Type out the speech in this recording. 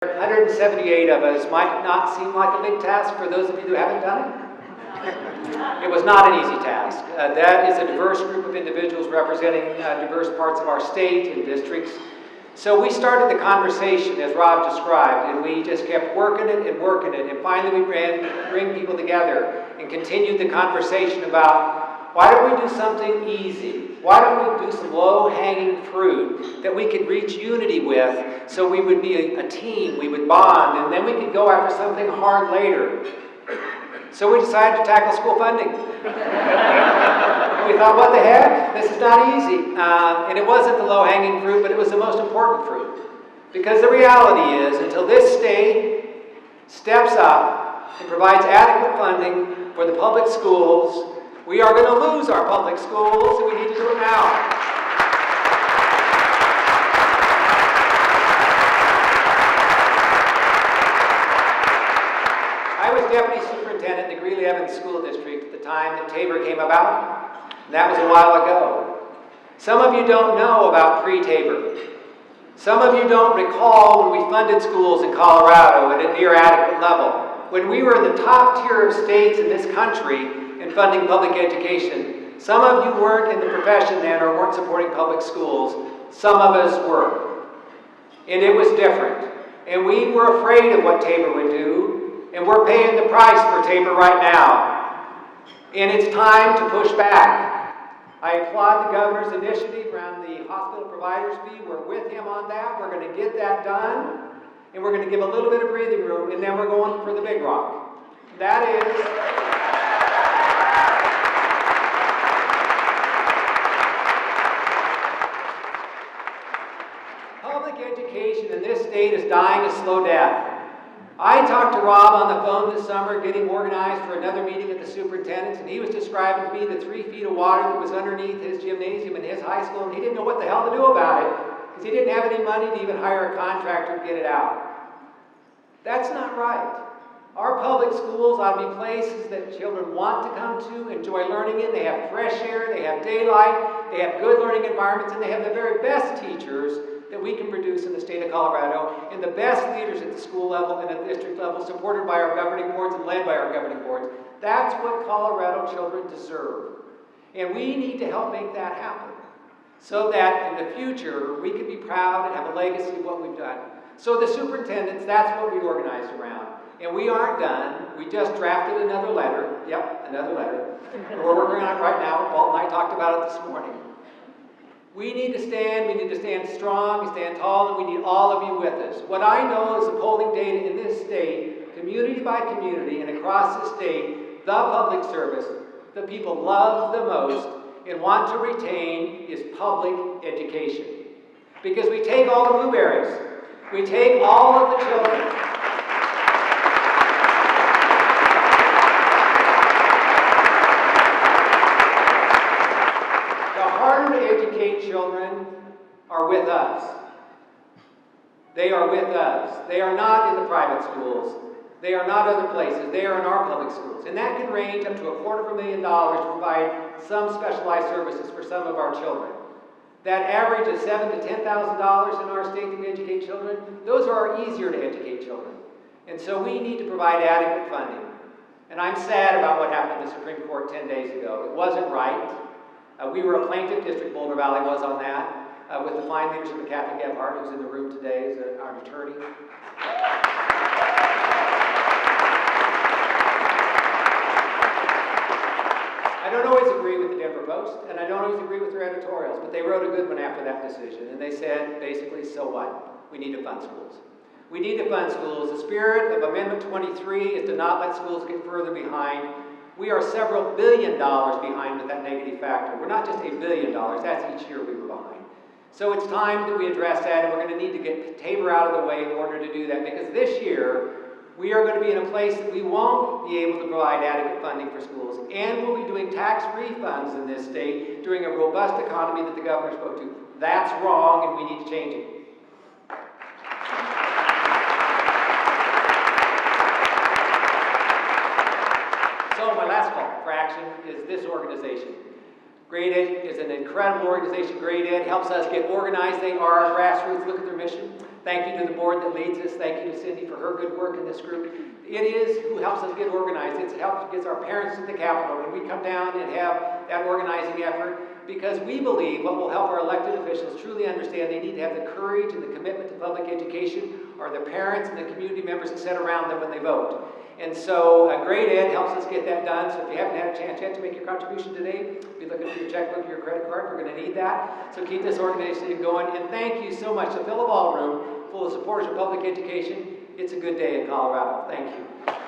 178 of us might not seem like a big task for those of you who haven't done it. It was not an easy task. That is a diverse group of individuals representing diverse parts of our state and districts. So we started the conversation as Rob described, and we just kept working it, and finally we bring people together and continued the conversation about why don't we do something easy? Why don't we do some low-hanging fruit that we could reach unity with so we would be a team, we would bond, and then we could go after something hard later. So we decided to tackle school funding. And we thought, what the heck? This is not easy. And it wasn't the low-hanging fruit, but it was the most important fruit. Because the reality is, until this state steps up and provides adequate funding for the public schools, we are going to lose our public schools, and we need to do it now. I was Deputy Superintendent in the Great School District at the time that Tabor came about, and that was a while ago. Some of you don't know about pre-Tabor. Some of you don't recall when we funded schools in Colorado at a near adequate level. When we were in the top tier of states in this country in funding public education, some of you weren't in the profession then or weren't supporting public schools. Some of us were. And it was different. And we were afraid of what Tabor would do, and we're paying the price for Tabor right now. And it's time to push back. I applaud the governor's initiative around the hospital providers fee. We're with him on that. We're going to get that done. And we're going to give a little bit of breathing room, and then we're going for the big rock. That is public education in this state is dying a slow death. I talked to Rob on the phone this summer getting organized for another meeting at the superintendents, and he was describing to me the 3 feet of water that was underneath his gymnasium in his high school, and he didn't know what the hell to do about it because he didn't have any money to even hire a contractor to get it out. That's not right. Our public schools ought to be places that children want to come to, enjoy learning in. They have fresh air, they have daylight, they have good learning environments, and they have the very best teachers that we can produce in the state of Colorado, and the best leaders at the school level and at the district level, supported by our governing boards and led by our governing boards. That's what Colorado children deserve. And we need to help make that happen so that in the future we can be proud and have a legacy of what we've done. So the superintendents, that's what we organized around. And we aren't done. We just drafted another letter. Yep, another letter. We're working on it right now. Paul and I talked about it this morning. We need to stand strong, stand tall, and we need all of you with us. What I know is the polling data in this state, community by community and across the state, the public service, the people love the most and want to retain is public education. Because we take all the blueberries. We take all of the children. The harder to educate children are with us. They are with us. They are not in the private schools. They are not other places. They are in our public schools. And that can range up to $250,000 to provide some specialized services for some of our children. That average is $7,000 to $10,000 in our state that we educate children. Those are easier to educate children. And so we need to provide adequate funding. And I'm sad about what happened in the Supreme Court 10 days ago. It wasn't right. We were a plaintiff district, Boulder Valley was on that, with the fine leadership of Kathy Gebhardt, who's in the room today as our attorney. I don't always agree with the Denver Post, and I don't always agree with their editorials, but they wrote a good one after that decision, and they said, basically, so what? We need to fund schools. We need to fund schools. The spirit of Amendment 23 is to not let schools get further behind. We are several $1 billion behind with that negative factor. We're not just $1 billion, that's each year we were behind. So it's time that we address that, and we're going to need to get Tabor out of the way in order to do that, because this year, we are going to be in a place that we won't be able to provide adequate funding for schools, and we'll be doing tax refunds in this state during a robust economy that the governor spoke to. That's wrong, and we need to change it. So my last call for action is this organization. Great Ed is an incredible organization. Great Ed helps us get organized. They are our grassroots. Look at their mission. Thank you to the board that leads us. Thank you to Cindy for her good work in this group. It is who helps us get organized. It helps gets our parents to the Capitol when we come down and have that organizing effort, because we believe what will help our elected officials truly understand they need to have the courage and the commitment to public education are the parents and the community members that sit around them when they vote. And so Great Ed helps us get that done. So if you haven't had a chance yet to make your contribution today, be looking for your checkbook, your credit card. We're going to need that. So keep this organization going. And thank you so much. To fill a ballroom full of supporters of public education, it's a good day in Colorado. Thank you.